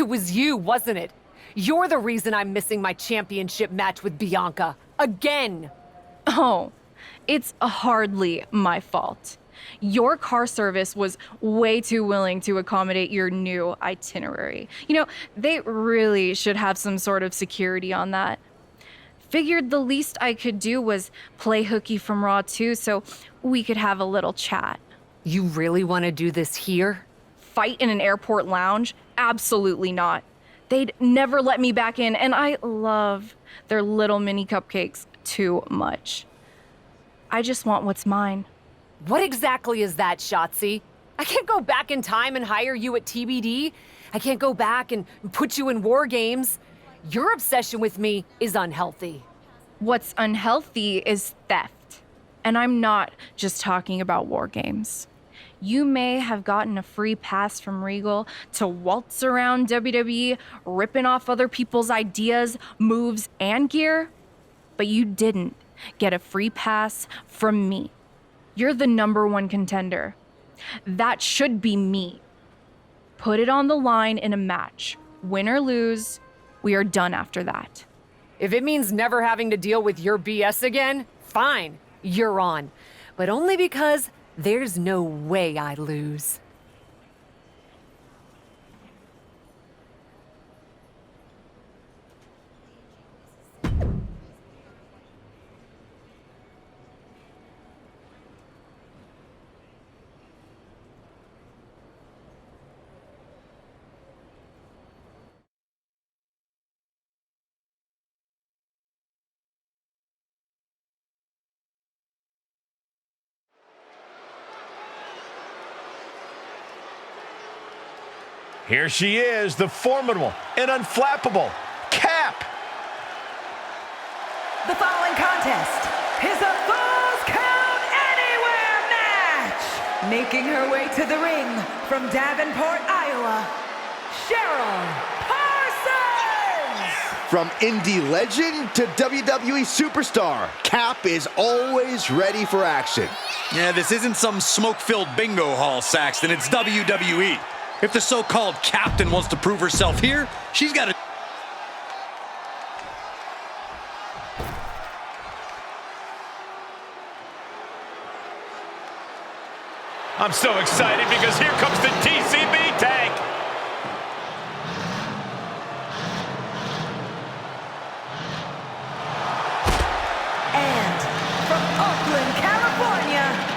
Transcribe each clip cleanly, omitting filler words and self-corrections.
It was you, wasn't it? You're the reason I'm missing my championship match with Bianca. Again! Oh, it's hardly my fault. Your car service was way too willing to accommodate your new itinerary. You know, they really should have some sort of security on that. Figured the least I could do was play hooky from Raw 2 so we could have a little chat. You really want to do this here? Fight in an airport lounge? Absolutely not. They'd never let me back in, and I love their little mini cupcakes too much. I just want what's mine. What exactly is that, Shotzi? I can't go back in time and hire you at TBD. I can't go back and put you in war games. Your obsession with me is unhealthy. What's unhealthy is theft. And I'm not just talking about war games. You may have gotten a free pass from Regal to waltz around WWE, ripping off other people's ideas, moves, and gear, but you didn't get a free pass from me. You're the #1 contender. That should be me. Put it on the line in a match. Win or lose, we are done after that. If it means never having to deal with your BS again, fine, you're on. But only because there's no way I lose. Here she is, the formidable and unflappable Cap. The following contest is a Falls Count Anywhere match. Making her way to the ring from Davenport, Iowa, Cheryl Parsons. From indie legend to WWE superstar, Cap is always ready for action. Yeah, this isn't some smoke-filled bingo hall, Saxton. It's WWE. If the so-called captain wants to prove herself here, she's got to... I'm so excited because here comes the TCB tank. And from Oakland, California,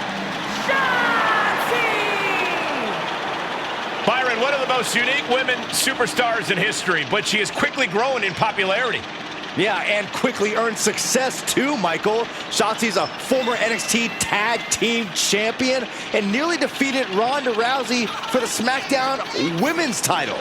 Byron, one of the most unique women superstars in history, but she has quickly grown in popularity. Yeah, and quickly earned success too, Michael. Shotzi's a former NXT Tag Team Champion and nearly defeated Ronda Rousey for the SmackDown Women's title.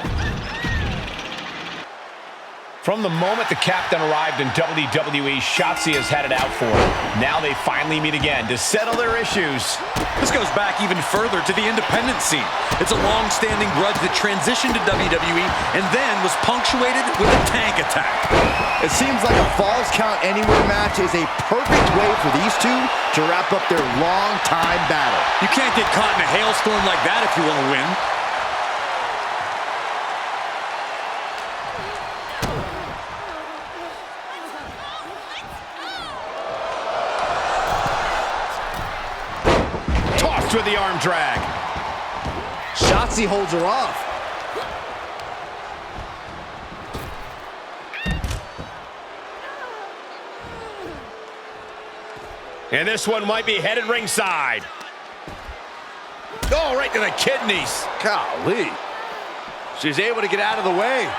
From the moment the captain arrived in WWE, Shotzi has had it out for her. Now they finally meet again to settle their issues. This goes back even further to the independent scene. It's a long-standing grudge that transitioned to WWE and then was punctuated with a tank attack. It seems like a Falls Count Anywhere match is a perfect way for these two to wrap up their long-time battle. You can't get caught in a hailstorm like that if you want to win. With the arm drag. Shotzi holds her off. And this one might be headed ringside. Oh, right to the kidneys. Golly. She's able to get out of the way.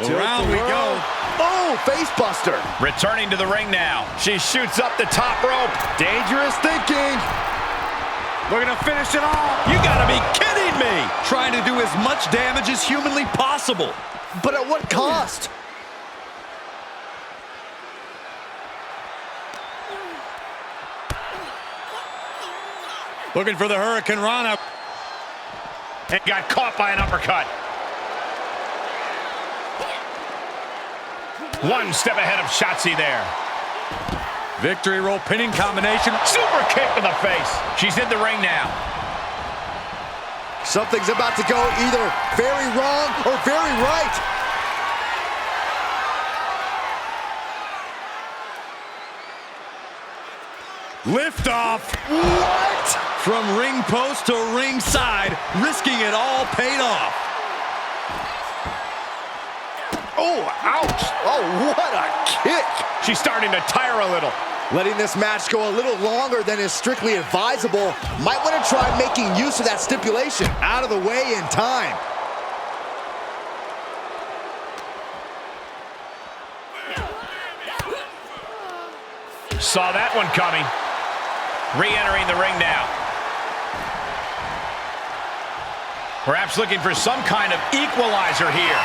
Around we go. Oh, face buster. Returning to the ring now. She shoots up the top rope. Dangerous thinking. We're going to finish it off. You gotta be kidding me. Trying to do as much damage as humanly possible. But at what cost? Looking for the Hurricane Rana. And got caught by an uppercut. One step ahead of Shotzi there. Victory roll pinning combination. Super kick to the face. She's in the ring now. Something's about to go either very wrong or very right. Lift off. What? From ring post to ringside, risking it all paid off. Oh, ouch. Oh, what a kick. She's starting to tire a little. Letting this match go a little longer than is strictly advisable. Might want to try making use of that stipulation. Out of the way in time. Saw that one coming. Re-entering the ring now. Perhaps looking for some kind of equalizer here.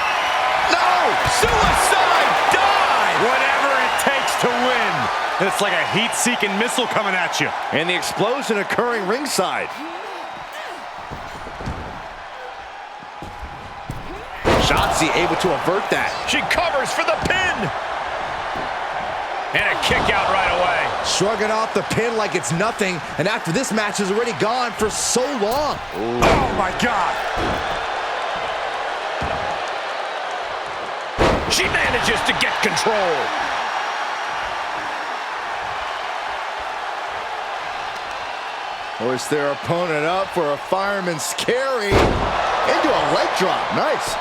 No! Suicide dive! Whatever it takes to win. It's like a heat-seeking missile coming at you. And the explosion occurring ringside. Shotzi able to avert that. She covers for the pin. And a kick out right away. Shrugging off the pin like it's nothing. And after this match is already gone for so long. Ooh. Oh, my God. She manages to get control. Hoist their opponent up for a fireman's carry. Into a leg drop. Nice.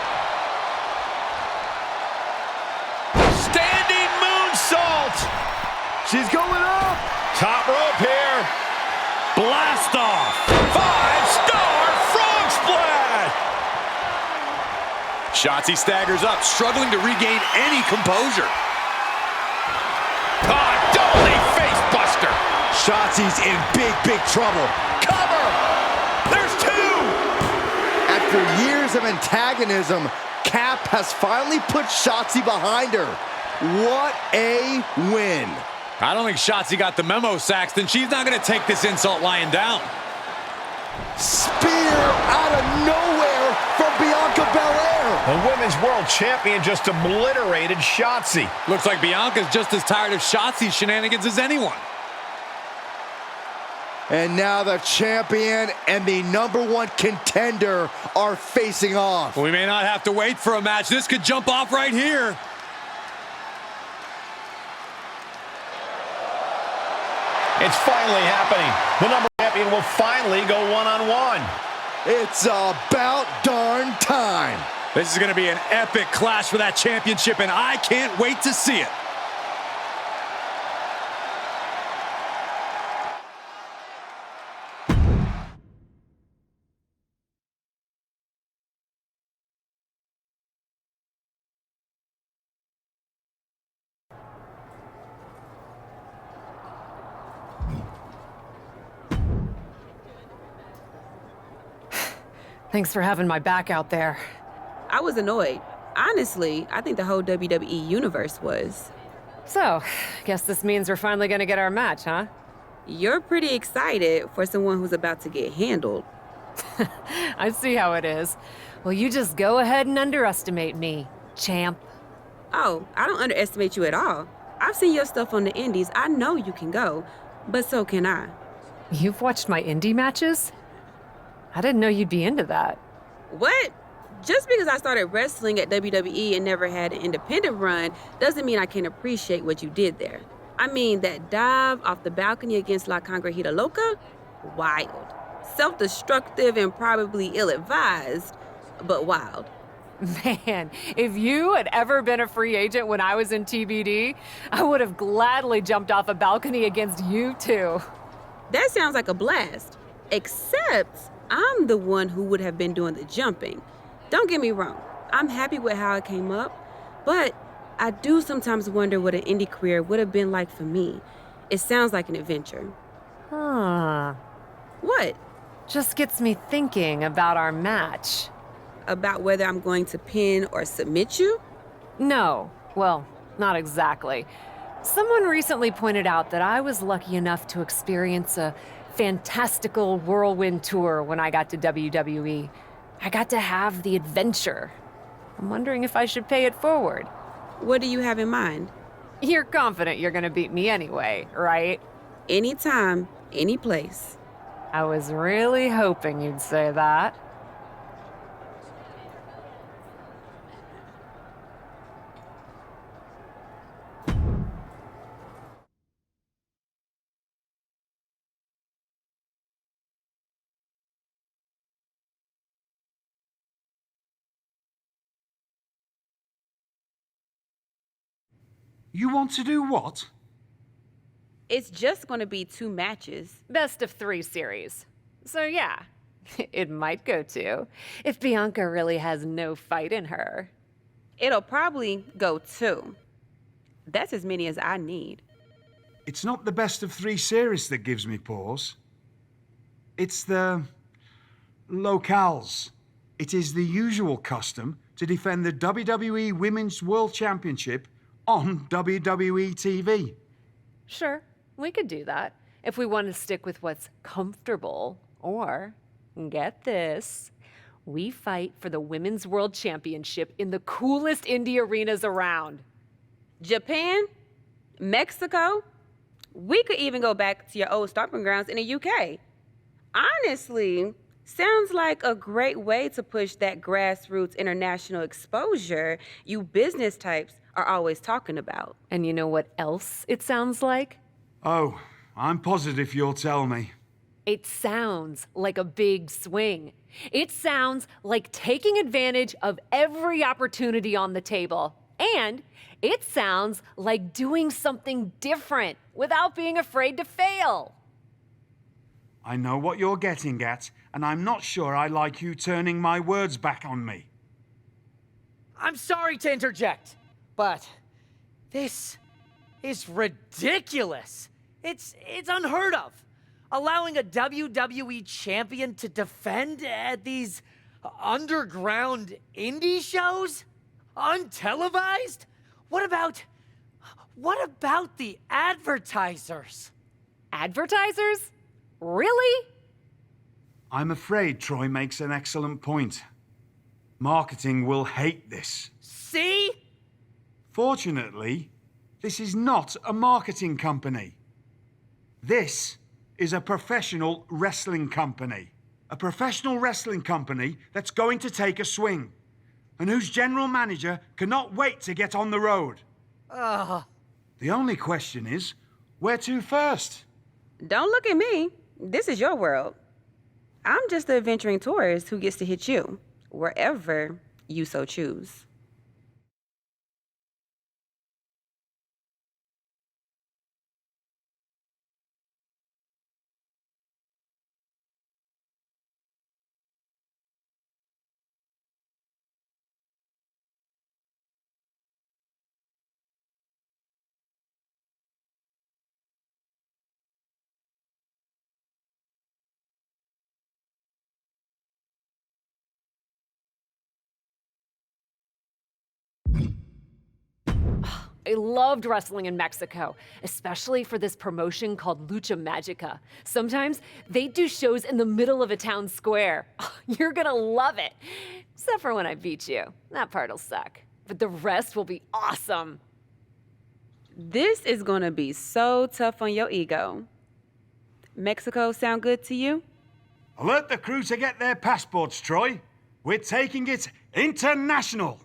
Standing moonsault. She's going up. Top rope here. Blast off. 5-star frog splash. Shotzi staggers up, struggling to regain any composure. Dolly face buster. Shotzi's in big, big trouble. Cover. There's two. After years of antagonism, Cap has finally put Shotzi behind her. What a win. I don't think Shotzi got the memo, Saxton. She's not going to take this insult lying down. Spear out of nowhere from Bianca Belair. The Women's World Champion just obliterated Shotzi. Looks like Bianca's just as tired of Shotzi's shenanigans as anyone. And now the champion and the #1 contender are facing off. We may not have to wait for a match. This could jump off right here. It's finally happening. The #1 champion will finally go one-on-one. It's about darn time. This is going to be an epic clash for that championship, and I can't wait to see it. Thanks for having my back out there. I was annoyed. Honestly, I think the whole WWE universe was. So, guess this means we're finally gonna get our match, huh? You're pretty excited for someone who's about to get handled. I see how it is. Well, you just go ahead and underestimate me, champ. Oh, I don't underestimate you at all. I've seen your stuff on the indies. I know you can go, but so can I. You've watched my indie matches? I didn't know you'd be into that. What? Just because I started wrestling at WWE and never had an independent run doesn't mean I can't appreciate what you did there. I mean, that dive off the balcony against La Congrejita Loca? Wild. Self-destructive and probably ill-advised, but wild. Man, if you had ever been a free agent when I was in TBD, I would have gladly jumped off a balcony against you too. That sounds like a blast. Except I'm the one who would have been doing the jumping. Don't get me wrong, I'm happy with how it came up, but I do sometimes wonder what an indie career would have been like for me. It sounds like an adventure. Huh. What? Just gets me thinking about our match. About whether I'm going to pin or submit you? No, well, not exactly. Someone recently pointed out that I was lucky enough to experience a fantastical whirlwind tour when I got to WWE. I got to have the adventure. I'm wondering if I should pay it forward. What do you have in mind? You're confident you're gonna beat me anyway, right? Anytime, any place. I was really hoping you'd say that. You want to do what? It's just going to be 2 matches. Best of 3 series. So yeah, it might go 2 if Bianca really has no fight in her. It'll probably go 2. That's as many as I need. It's not the best of 3 series that gives me pause. It's the locales. It is the usual custom to defend the WWE Women's World Championship on WWE TV. Sure, we could do that if we want to stick with what's comfortable. Or, get this, we fight for the Women's World Championship in the coolest indie arenas around. Japan? Mexico? We could even go back to your old stomping grounds in the UK. Honestly, sounds like a great way to push that grassroots international exposure you business types are always talking about. And you know what else it sounds like? Oh, I'm positive you'll tell me. It sounds like a big swing. It sounds like taking advantage of every opportunity on the table. And it sounds like doing something different without being afraid to fail. I know what you're getting at, and I'm not sure I like you turning my words back on me. I'm sorry to interject, but this is ridiculous. It's unheard of. Allowing a WWE champion to defend at these underground indie shows? Untelevised? What about the advertisers? Advertisers? Really? I'm afraid Troy makes an excellent point. Marketing will hate this. See? Fortunately, this is not a marketing company. This is a professional wrestling company. A professional wrestling company that's going to take a swing, and whose general manager cannot wait to get on the road. The only question is, where to first? Don't look at me. This is your world. I'm just the adventuring tourist who gets to hit you, wherever you so choose. I loved wrestling in Mexico, especially for this promotion called Lucha Magica. Sometimes they do shows in the middle of a town square. You're gonna love it. Except for when I beat you. That part'll suck. But the rest will be awesome. This is gonna be so tough on your ego. Mexico sound good to you? Alert the crew to get their passports, Troy. We're taking it international.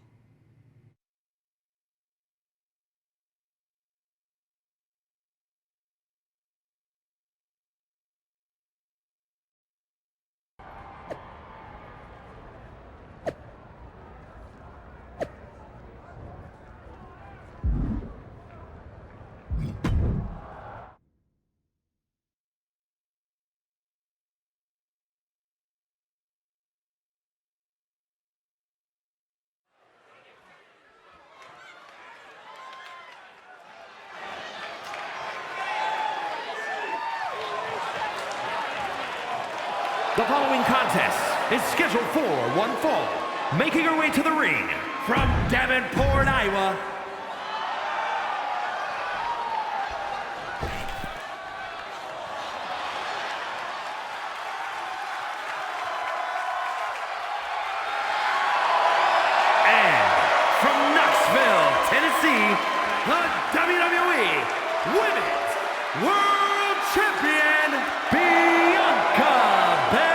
The following contest is scheduled for one fall. Making her way to the ring from Davenport, Iowa, and from Knoxville, Tennessee, the WWE Women's World Champion, Bianca Belair.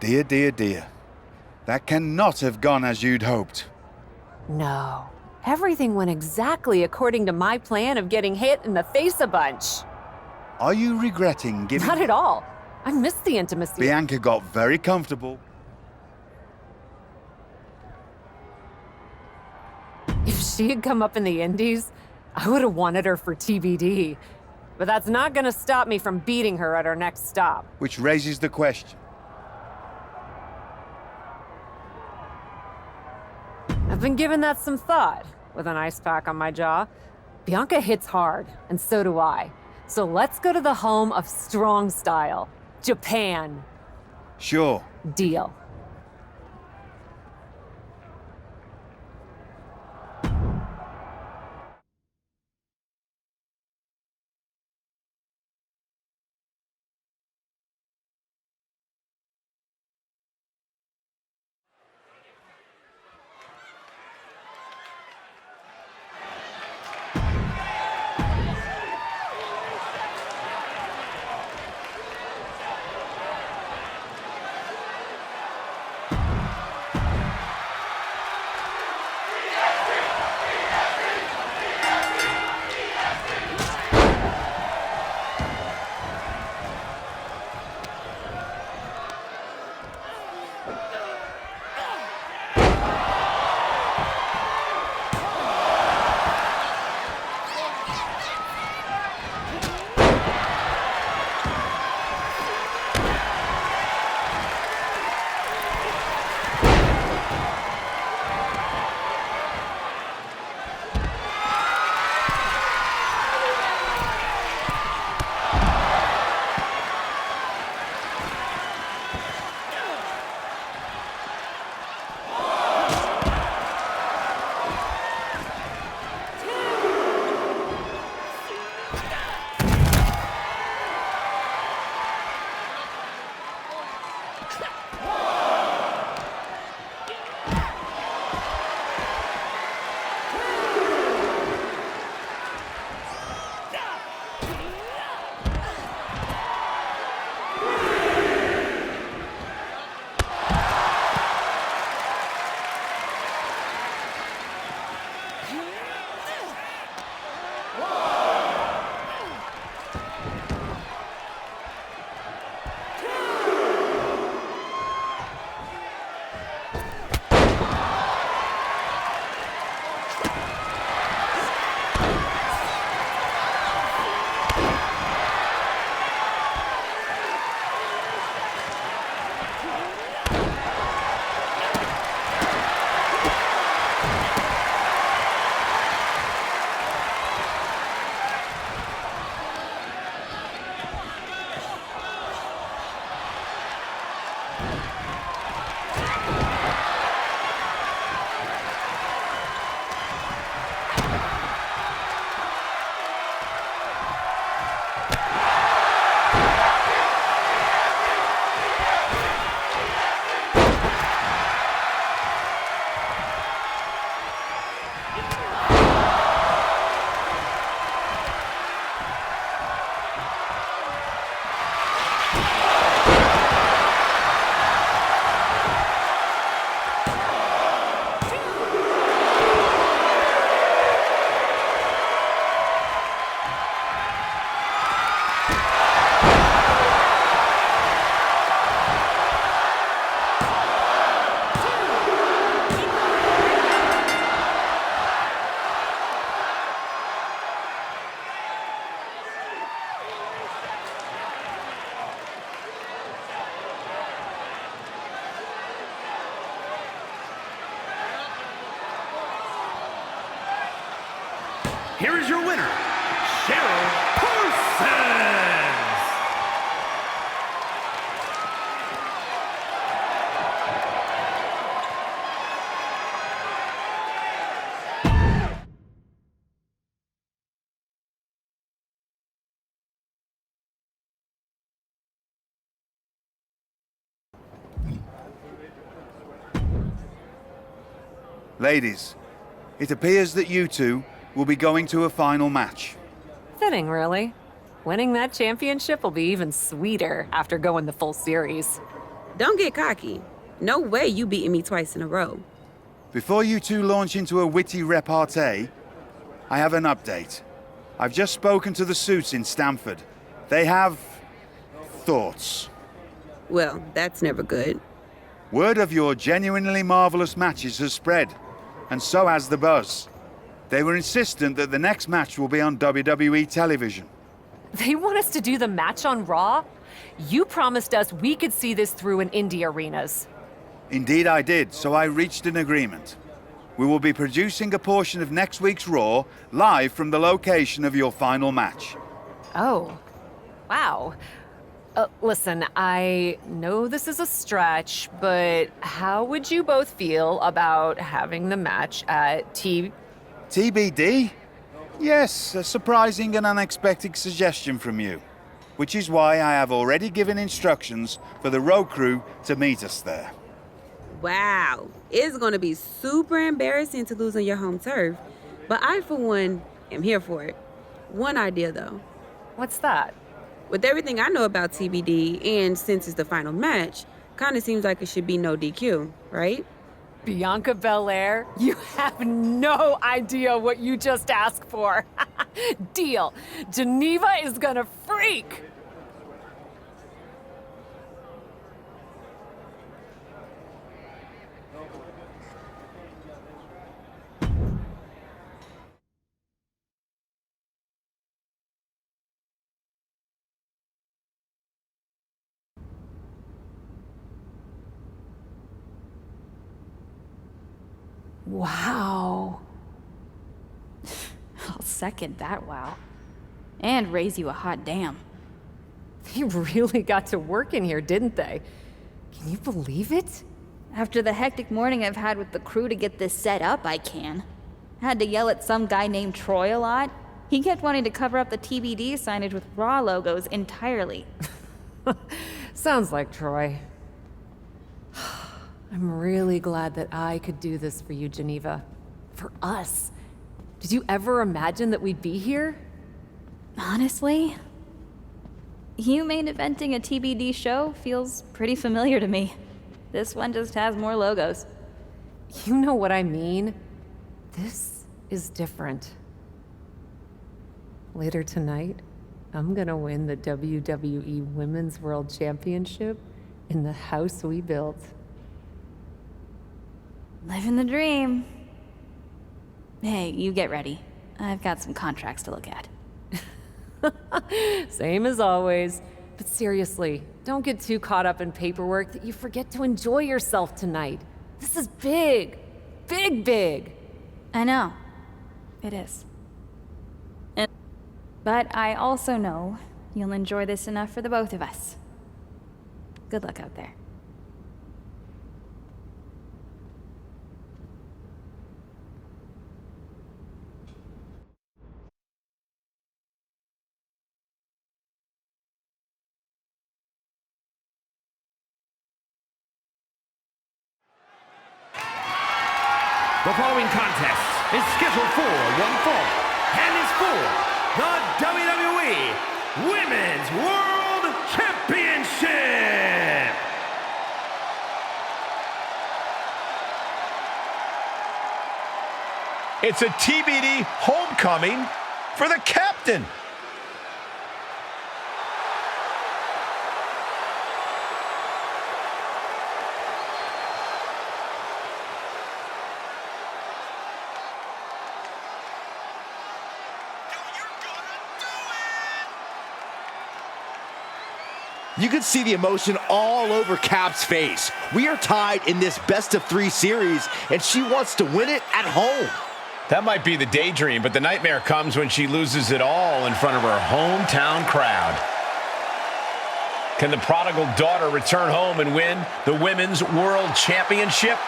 Dear, dear, dear. That cannot have gone as you'd hoped. No. Everything went exactly according to my plan of getting hit in the face a bunch. Are you regretting giving... Not at all. I missed the intimacy. Bianca got very comfortable. If she had come up in the Indies, I would have wanted her for TBD. But that's not gonna stop me from beating her at our next stop. Which raises the question. I've been giving that some thought, with an ice pack on my jaw. Bianca hits hard, and so do I. So let's go to the home of strong style, Japan. Sure. Deal. Here is your winner, Cheryl Parsons. Ladies, it appears that you two will be going to a final match. Fitting, really. Winning that championship will be even sweeter after going the full series. Don't get cocky. No way you beating me twice in a row. Before you two launch into a witty repartee, I have an update. I've just spoken to the suits in Stamford. They have thoughts. Well, that's never good. Word of your genuinely marvelous matches has spread, and so has the buzz. They were insistent that the next match will be on WWE television. They want us to do the match on Raw? You promised us we could see this through in indie arenas. Indeed I did, so I reached an agreement. We will be producing a portion of next week's Raw live from the location of your final match. Oh, wow. Listen, I know this is a stretch, but how would you both feel about having the match at TBD? Yes, a surprising and unexpected suggestion from you. Which is why I have already given instructions for the road crew to meet us there. Wow. It's going to be super embarrassing to lose on your home turf. But I, for one, am here for it. One idea, though. What's that? With everything I know about TBD, and since it's the final match, kind of seems like it should be no DQ, right? Bianca Belair? You have no idea what you just asked for. Deal. Geneva is gonna freak. Wow. I'll second that wow. And raise you a hot damn. They really got to work in here, didn't they? Can you believe it? After the hectic morning I've had with the crew to get this set up, I can. Had to yell at some guy named Troy a lot. He kept wanting to cover up the TBD signage with Raw logos entirely. Sounds like Troy. I'm really glad that I could do this for you, Geneva. For us. Did you ever imagine that we'd be here? Honestly, you main eventing a TBD show feels pretty familiar to me. This one just has more logos. You know what I mean? This is different. Later tonight, I'm gonna win the WWE Women's World Championship in the house we built. Living the dream. Hey, you get ready. I've got some contracts to look at. Same as always. But seriously, don't get too caught up in paperwork that you forget to enjoy yourself tonight. This is big. Big, big. I know. It is. But I also know you'll enjoy this enough for the both of us. Good luck out there. The following contest is scheduled for one fall and is for the WWE Women's World Championship. It's a TBD homecoming for the captain. You can see the emotion all over Cap's face. We are tied in this best-of-3 series, and she wants to win it at home. That might be the daydream, but the nightmare comes when she loses it all in front of her hometown crowd. Can the prodigal daughter return home and win the Women's World Championship?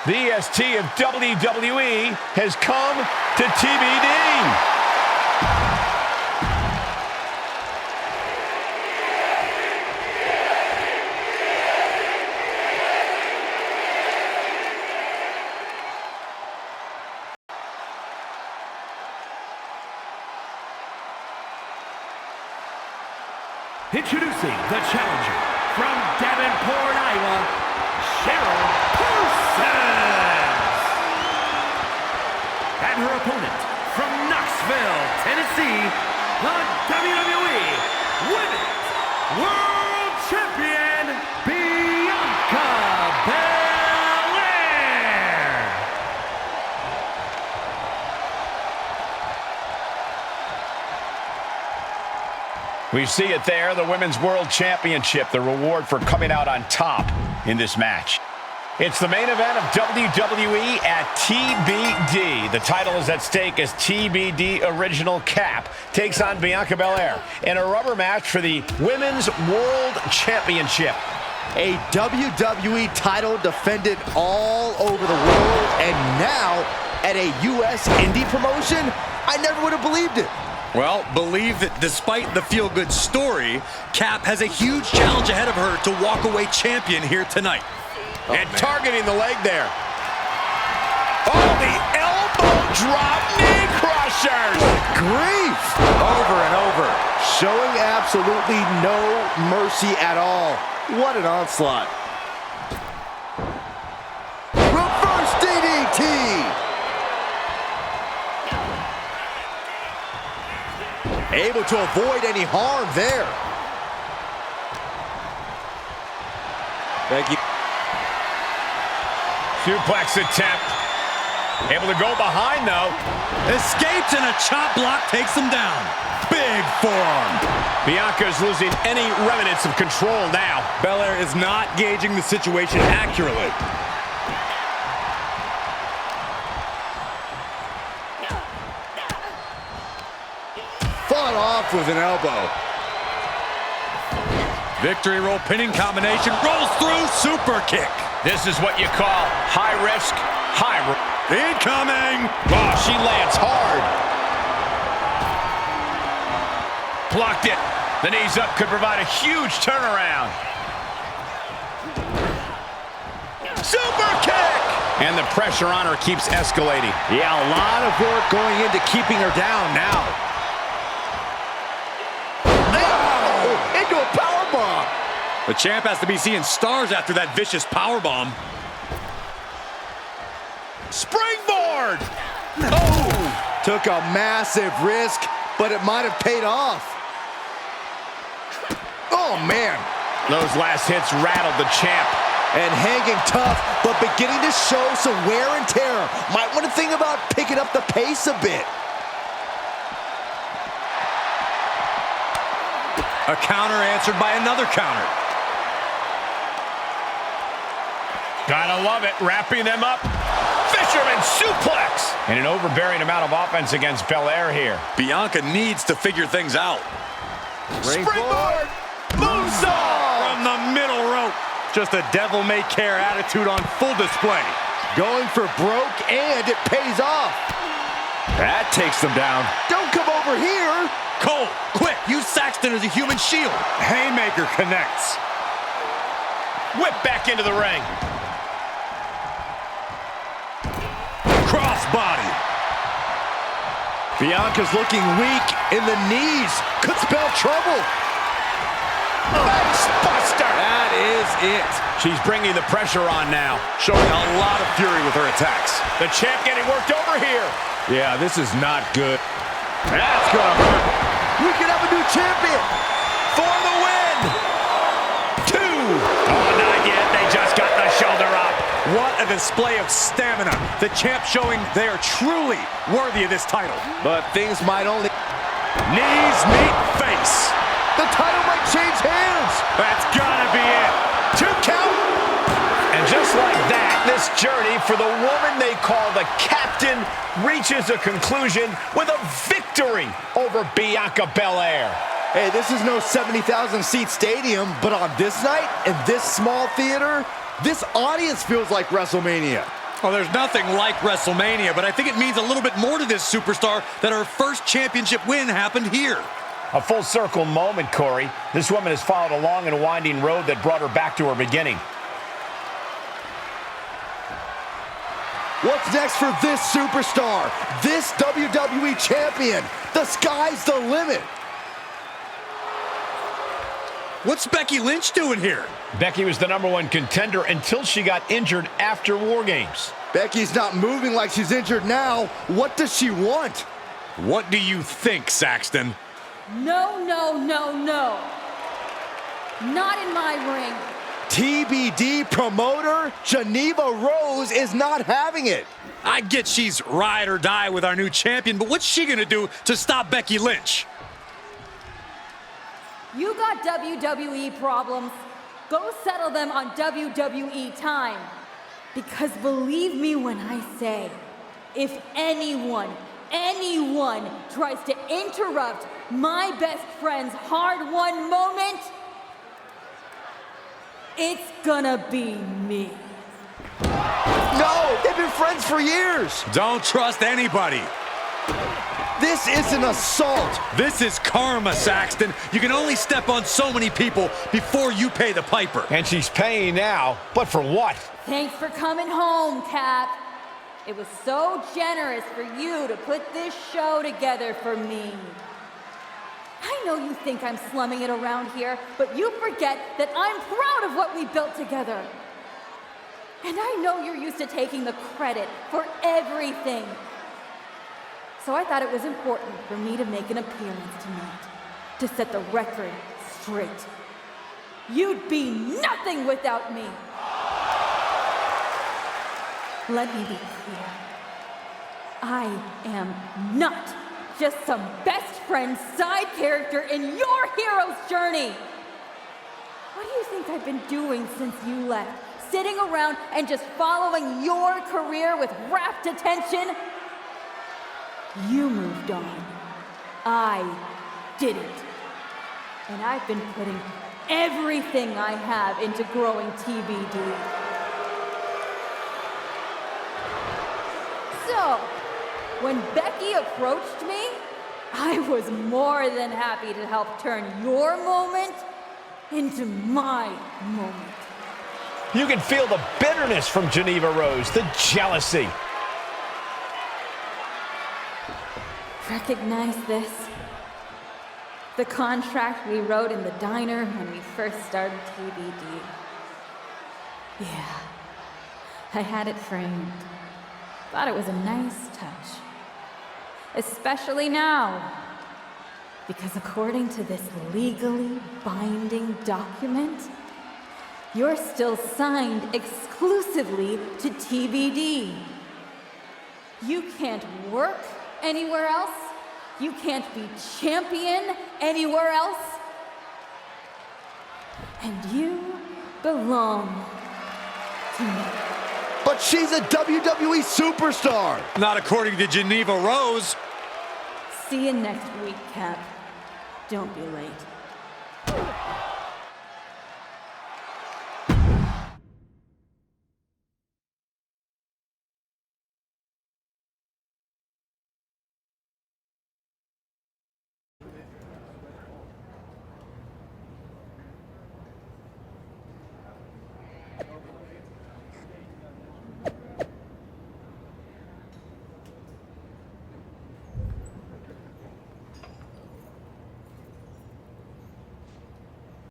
The EST of WWE has come to TBD. Introducing the challenger from Davenport, Iowa, Cheryl Parsons. And her opponent from Knoxville, Tennessee, the WWE Women's World Champion, Bianca Belair. We see it there, the Women's World Championship, the reward for coming out on top in this match. It's the main event of WWE at TBD. The title is at stake as TBD Original Cap takes on Bianca Belair in a rubber match for the Women's World Championship. A WWE title defended all over the world, and now at a U.S. indie promotion? I never would have believed it. Well, believe that despite the feel-good story, Cap has a huge challenge ahead of her to walk away champion here tonight. And targeting the leg there. Oh, the elbow drop, knee crushers. Grief! Over and over. Showing absolutely no mercy at all. What an onslaught. Reverse DDT! Able to avoid any harm there. Thank you. Suplex attempt. Able to go behind, though. Escapes, and a chop block takes him down. Big forearm. Bianca's losing any remnants of control now. Belair is not gauging the situation accurately. Fought off with an elbow. Victory roll pinning combination. Rolls through, super kick. This is what you call high risk, high reward. Incoming! Oh, she lands hard. Blocked it. The knees up could provide a huge turnaround. Super kick! And the pressure on her keeps escalating. Yeah, a lot of work going into keeping her down now. Oh, into a powerbomb. The champ has to be seeing stars after that vicious powerbomb. Springboard! Oh! Took a massive risk, but it might have paid off. Oh, man. Those last hits rattled the champ. And hanging tough, but beginning to show some wear and tear. Might want to think about picking up the pace a bit. A counter answered by another counter. Gotta love it, wrapping them up. Fisherman suplex! And an overbearing amount of offense against Belair here. Bianca needs to figure things out. Springboard! Moonsault! From the middle rope. Just a devil-may-care attitude on full display. Going for broke, and it pays off. That takes them down. Don't come over here. Cole, quick, use Saxton as a human shield. Haymaker connects. Whip back into the ring. Crossbody. Bianca's looking weak in the knees. Could spell trouble. Buster! That is it. She's bringing the pressure on now. Showing a lot of fury with her attacks. The champ getting worked over here. Yeah, this is not good. That's gonna hurt. We could have a new champion. For the win! 2! Oh, not yet. They just got the shoulder up. What a display of stamina. The champ showing they are truly worthy of this title. But things might only... Knees meet face. The title might change hands. That's gotta be it. 2 count. And just like that, this journey for the woman they call the Captain reaches a conclusion with a victory over Bianca Belair. Hey, this is no 70,000 seat stadium, but on this night, in this small theater, this audience feels like WrestleMania. Well, there's nothing like WrestleMania, but I think it means a little bit more to this superstar that her first championship win happened here. A full circle moment, Corey. This woman has followed a long and winding road that brought her back to her beginning. What's next for this superstar? This WWE champion? The sky's the limit. What's Becky Lynch doing here? Becky was the #1 contender until she got injured after War Games. Becky's not moving like she's injured now. What does she want? What do you think, Saxton? No, no, no, no. Not in my ring. TBD promoter Geneva Rose is not having it. I get she's ride or die with our new champion, but what's she gonna do to stop Becky Lynch? You got WWE problems. Go settle them on WWE time. Because believe me when I say, if anyone tries to interrupt my best friend's hard-won moment, it's gonna be me. No, they've been friends for years. Don't trust anybody. This is an assault. This is karma, Saxton. You can only step on so many people before you pay the piper. And she's paying now, but for what? Thanks for coming home, Cap. It was so generous for you to put this show together for me. I know you think I'm slumming it around here, but you forget that I'm proud of what we built together. And I know you're used to taking the credit for everything. So I thought it was important for me to make an appearance tonight, to set the record straight. You'd be nothing without me. Let me be clear. I am not just some best friend side character in your hero's journey. What do you think I've been doing since you left? Sitting around and just following your career with rapt attention? You moved on. I didn't. And I've been putting everything I have into growing TBD. So, when Becky approached me, I was more than happy to help turn your moment into my moment. You can feel the bitterness from Geneva Rose, the jealousy. Recognize this? The contract we wrote in the diner when we first started TBD. Yeah, I had it framed. Thought it was a nice touch. Especially now. Because according to this legally binding document, you're still signed exclusively to TBD. You can't work anywhere else. You can't be champion anywhere else. And you belong to me. But she's a WWE superstar. Not according to Geneva Rose. See you next week, Cap. Don't be late.